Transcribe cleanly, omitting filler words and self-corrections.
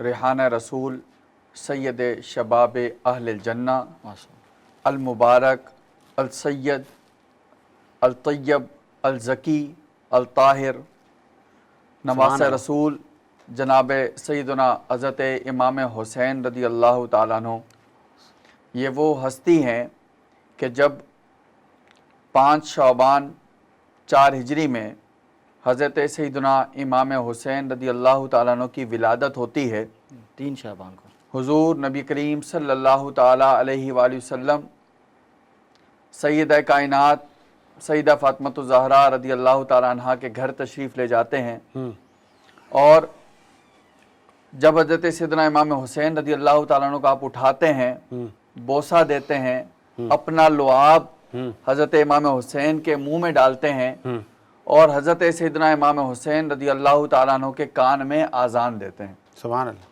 ریحانہ رسول سید شباب اہل الجنہ المبارک السید الطیب الزکی الطاہر نواس رسول جناب سیدنا حضرت امام حسین رضی اللہ تعالیٰ عنہ، یہ وہ ہستی ہیں کہ جب 5 شعبان 4 ہجری میں حضرت سیدنا امام حسین رضی اللہ تعالیٰ عنہ کی ولادت ہوتی ہے، 3 شعبان کو حضور نبی کریم صلی اللہ تعالیٰ علیہ وآلہ وسلم سیدہ کائنات سیدہ فاطمۃ الزہرا رضی اللہ تعالیٰ عنہ کے گھر تشریف لے جاتے ہیں، اور جب حضرت سیدنا امام حسین رضی اللہ تعالیٰ عنہ کو آپ اٹھاتے ہیں، بوسہ دیتے ہیں، اپنا لعاب حضرت امام حسین کے منہ میں ڈالتے ہیں، اور حضرت سیدنا امام حسین رضی اللہ تعالیٰ عنہ کے کان میں آذان دیتے ہیں۔ سبحان اللہ۔